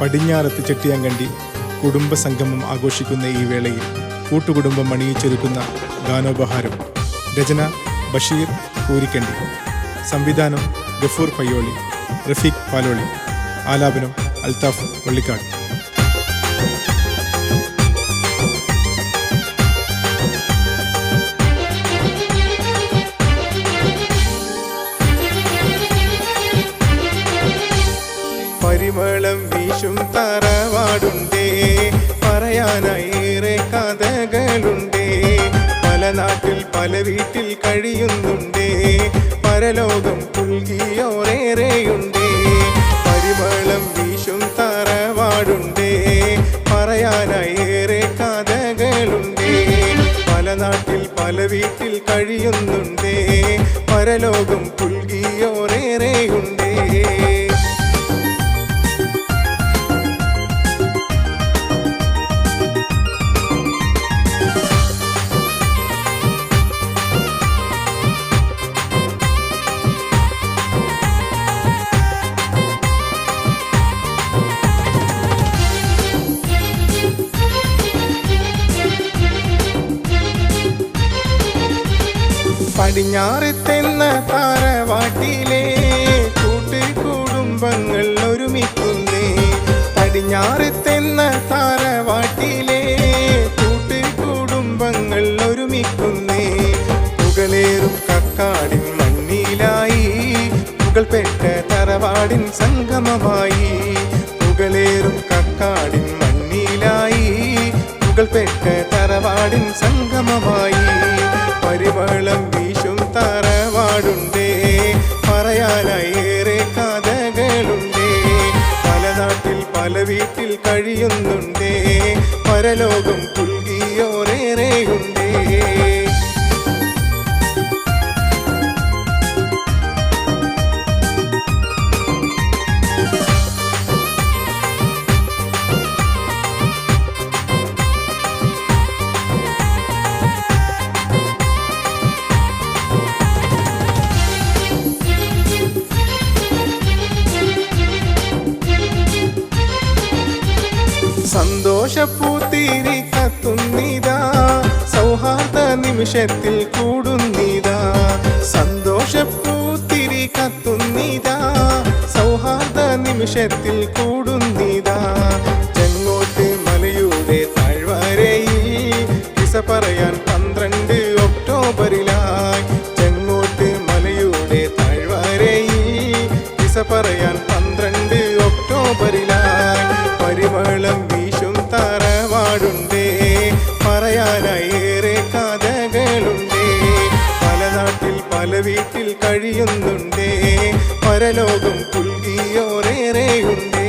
പടിഞ്ഞാറത്ത് ചെട്ടിയാങ്കണ്ടി കുടുംബസംഗമം ആഘോഷിക്കുന്ന ഈ വേളയിൽ കൂട്ടുകുടുംബം അണിയിച്ചൊരുക്കുന്ന ഗാനോപഹാരം. രചന ബഷീർ കൂരിക്കണ്ടി, സംവിധാനം ഗഫൂർ പയ്യോളി, റഫീഖ് പാലോളി, ആലാപനം അൽത്താഫ് വള്ളിക്കാട്. പരിമളം വീശും തറവാടുണ്ടേ, പറയാനേറെ കഥകളുണ്ടേ. പല നാട്ടിൽ പല വീട്ടിൽ കഴിയുന്നുണ്ടേ, പരലോകം പുൽകിയോരേറെയുണ്ടേ. പരിമളം വീശും തറവാടുണ്ടേ, പറയാനേറെ കഥകളുണ്ടേ. പല നാട്ടിൽ പല വീട്ടിൽ കഴിയുന്നുണ്ടേ, പരലോകം പുൽകിയോരേറെയുണ്ടേ. പടിഞ്ഞാറത്തെന്ന തറവാട്ടിലെ കൂട്ടുകുടുംബങ്ങൾ ഒരുമിക്കുന്നേ. പടിഞ്ഞാറത്തെന്ന തറവാട്ടിലെ കൂട്ടുകുടുംബങ്ങൾ ഒരുമിക്കുന്നേ. മുകളേറും കക്കാടിൻ മണ്ണിലായി മുകൾപ്പെട്ട തറവാടിൻ സംഗമമായി. മുകളേറും കക്കാടിൻ മണ്ണിലായി മുകൾപ്പെട്ട തറവാടിൻ സംഗമമായി. പരിമളം വീശും തറവാടുണ്ടേ, പറയാനേറെ കഥകളുണ്ടേ. പല നാട്ടിൽ പല വീട്ടിൽ കഴിയുന്നുണ്ടേ, പരലോകം പുൽകിയോരേറെയുണ്ടേ. സന്തോഷപ്പൂത്തിരി കത്തുന്നിതാ, സൗഹാർദ്ദ നിമിഷത്തിൽ കൂടുന്നിതാ. സന്തോഷപ്പൂത്തിരി കത്തുന്നിതാ, സൗഹാർദ്ദ നിമിഷത്തിൽ കൂടുന്നിതാ. ചെങ്ങോട്ട് മലയുടെ താഴ്വരയിൽ കിസ പറയാൻ 12 ഒക്ടോബറിലായി. ചെങ്ങോട്ട് മലയുടെ താഴ്വരയിൽ കിസ പറയാൻ 12 ഒക്ടോബറിലായി. പരിമളം വീശും തറവാടുണ്ടേ, പറയാനേറെ കഥകളുണ്ടേ. പല നാട്ടിൽ പല വീട്ടിൽ കഴിയുന്നുണ്ടേ, പരലോകം പുൽകിയോരേറെയുണ്ടേ.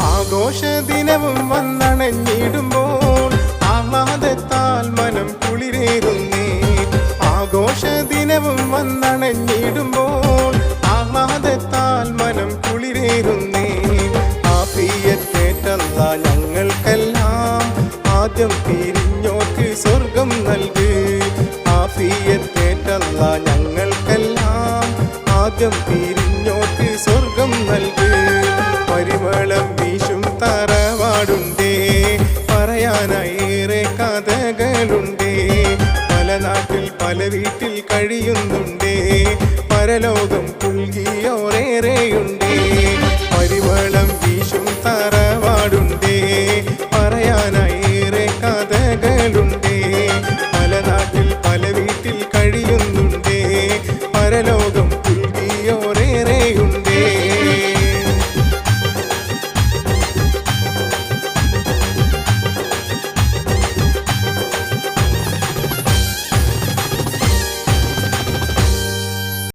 ആഘോഷദിനവും വന്നണഞ്ഞിടുമ്പോൾ ആഹ്ലാദത്താൽ മനം കുളിരേറുന്നേ. ആഘോഷദിനവും വന്നണഞ്ഞിടുമ്പോൾ ആഹ്ലാദത്താൽ മനം കുളിരേറുന്നേ. ആഫിയത്തേറ്റല്ല ഞങ്ങൾക്കെല്ലാം, ആദ്യം പിരിഞ്ഞോർക്ക് സ്വർഗം നൽക്. ആഫിയത്തേറ്റല്ല ഞങ്ങൾക്കെല്ലാം, ആദ്യം പിരിഞ്ഞോർക്ക് സ്വർഗം നൽക്. പരിമളം വീശും തറവാടുണ്ടേ, പറയാനേറെ കഥകളുണ്ടേ. പല നാട്ടിൽ പല വീട്ടിൽ കഴിയുന്നുണ്ടേ, പരലോകം